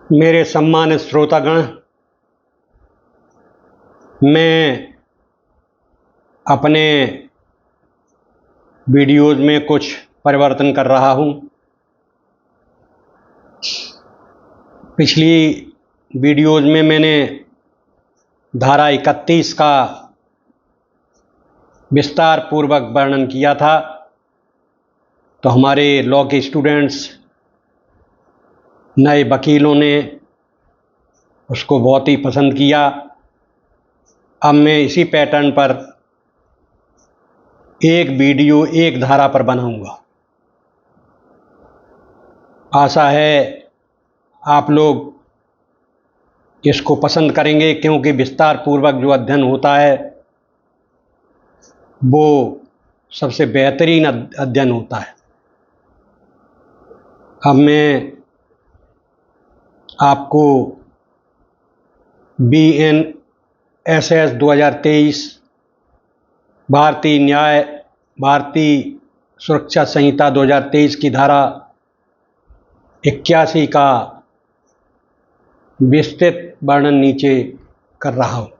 मेरे सम्मानित श्रोतागण, मैं अपने वीडियोज़ में कुछ परिवर्तन कर रहा हूँ। पिछली वीडियोज़ में मैंने धारा 31 का विस्तार पूर्वक वर्णन किया था, तो हमारे लॉ के स्टूडेंट्स, नए वकीलों ने उसको बहुत ही पसंद किया। अब मैं इसी पैटर्न पर एक वीडियो एक धारा पर बनाऊंगा। आशा है आप लोग इसको पसंद करेंगे, क्योंकि विस्तार पूर्वक जो अध्ययन होता है वो सबसे बेहतरीन अध्ययन होता है। अब मैं आपको BNSS 2023 भारतीय सुरक्षा संहिता 2023 की धारा 81 का विस्तृत वर्णन नीचे कर रहा हूँ।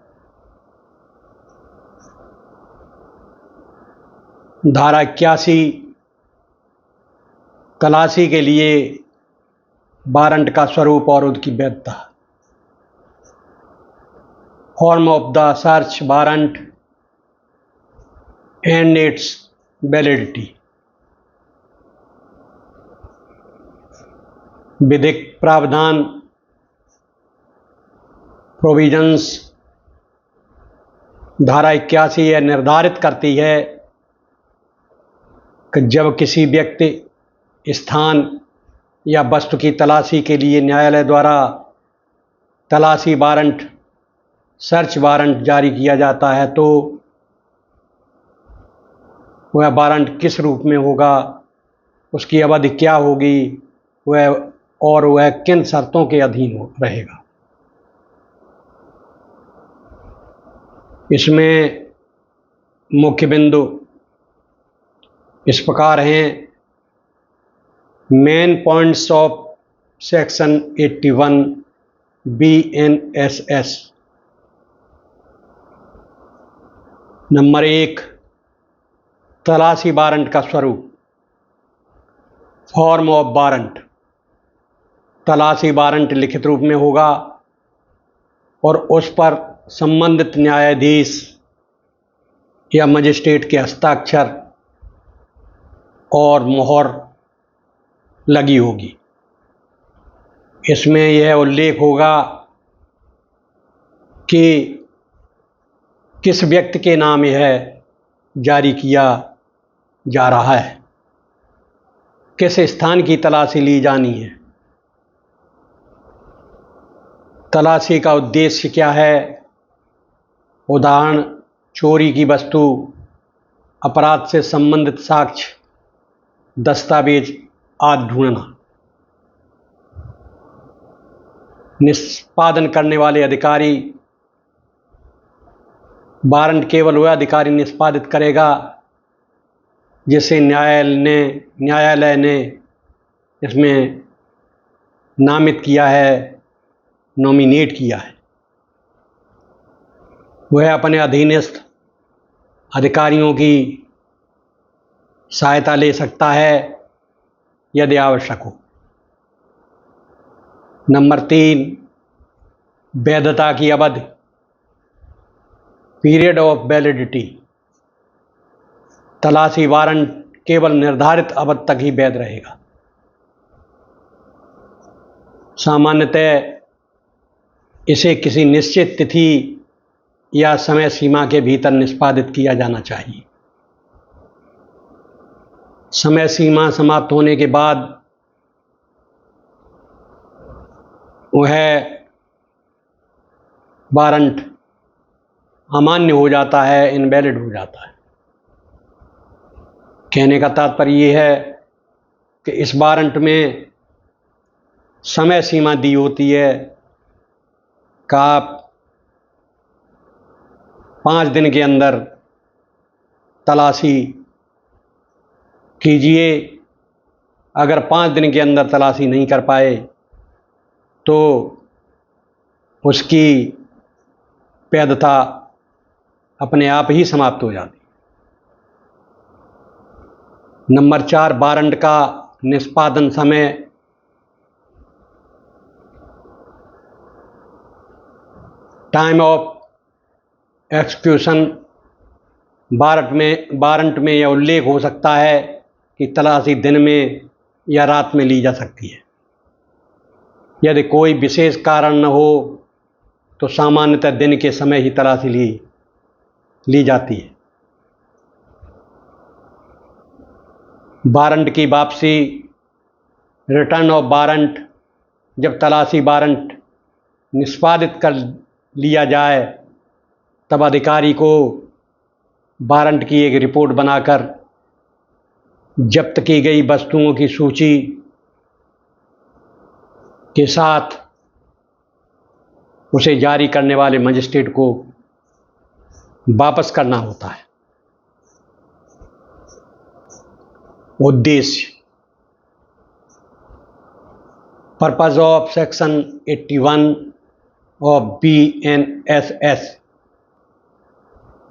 धारा 81 तलाशी के लिए वारंट का स्वरूप और उसकी वैधता। Form of the search warrant and it's validity. विधिक प्रावधान प्रोविजंस। धारा 81 यह निर्धारित करती है कि जब किसी व्यक्ति, स्थान या वस्तु की तलाशी के लिए न्यायालय द्वारा तलाशी वारंट, सर्च वारंट जारी किया जाता है, तो वह वारंट किस रूप में होगा, उसकी अवधि क्या होगी, वह किन शर्तों के अधीन रहेगा। इसमें मुख्य बिंदु इस प्रकार हैं। Main points of section 81 BNSS। Number 1, तलाशी वारंट का स्वरूप। Form of warrant. तलाशी वारंट लिखित रूप में होगा और उस पर संबंधित न्यायाधीश या मजिस्ट्रेट के हस्ताक्षर और मोहर लगी होगी। इसमें यह उल्लेख होगा कि किस व्यक्ति के नाम यह जारी किया जा रहा है, किस स्थान की तलाशी ली जानी है, तलाशी का उद्देश्य क्या है। उदाहरण, चोरी की वस्तु, अपराध से संबंधित साक्ष्य, दस्तावेज आदि ढूंढना। निष्पादन करने वाले अधिकारी। वारंट केवल वह अधिकारी निष्पादित करेगा जिसे न्यायालय ने इसमें नामित किया है, नॉमिनेट किया है। वह अपने अधीनस्थ अधिकारियों की सहायता ले सकता है यदि आवश्यक हो। नंबर 3, वैधता की अवधि। Period of validity. तलाशी वारंट केवल निर्धारित अवधि तक ही वैध रहेगा। सामान्यतः इसे किसी निश्चित तिथि या समय सीमा के भीतर निष्पादित किया जाना चाहिए। समय सीमा समाप्त होने के बाद वह वारंट अमान्य हो जाता है, इनवैलिड हो जाता है। कहने का तात्पर्य यह है कि इस वारंट में समय सीमा दी होती है कि आप 5 दिन के अंदर तलाशी कीजिए। अगर 5 दिन के अंदर तलाशी नहीं कर पाए तो उसकी वैधता अपने आप ही समाप्त हो जाती। नंबर 4, वारंट का निष्पादन समय। Time of execution. वारंट में यह उल्लेख हो सकता है कि तलाशी दिन में या रात में ली जा सकती है। यदि कोई विशेष कारण न हो तो सामान्यतः दिन के समय ही तलाशी ली जाती है। वारंट की वापसी। Return of warrant. जब तलाशी वारंट निष्पादित कर लिया जाए तब अधिकारी को वारंट की एक रिपोर्ट बनाकर जब्त की गई वस्तुओं की सूची के साथ उसे जारी करने वाले मजिस्ट्रेट को वापस करना होता है। उद्देश्य। Purpose of section 81 of BNSS।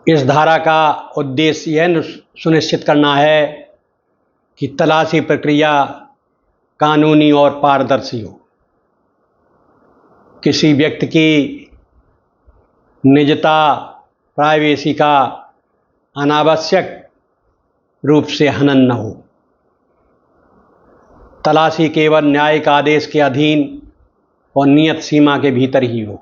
इस धारा का उद्देश्य यह सुनिश्चित करना है कि तलाशी प्रक्रिया कानूनी और पारदर्शी हो। किसी व्यक्ति की निजता, प्राइवेसी का अनावश्यक रूप से हनन न हो। तलाशी केवल न्यायिक आदेश के अधीन और नियत सीमा के भीतर ही हो।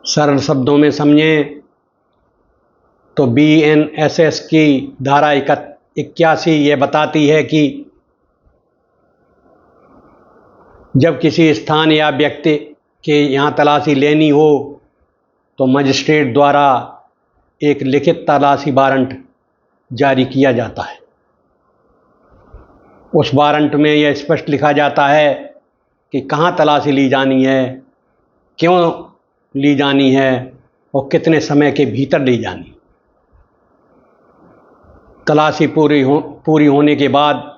सरल शब्दों में समझें तो BNSS की धारा 81 ये बताती है कि जब किसी स्थान या व्यक्ति के यहाँ तलाशी लेनी हो तो मजिस्ट्रेट द्वारा एक लिखित तलाशी वारंट जारी किया जाता है। उस वारंट में यह स्पष्ट लिखा जाता है कि कहाँ तलाशी ली जानी है, क्यों ली जानी है और कितने समय के भीतर ली जानी। तलाशी पूरी होने के बाद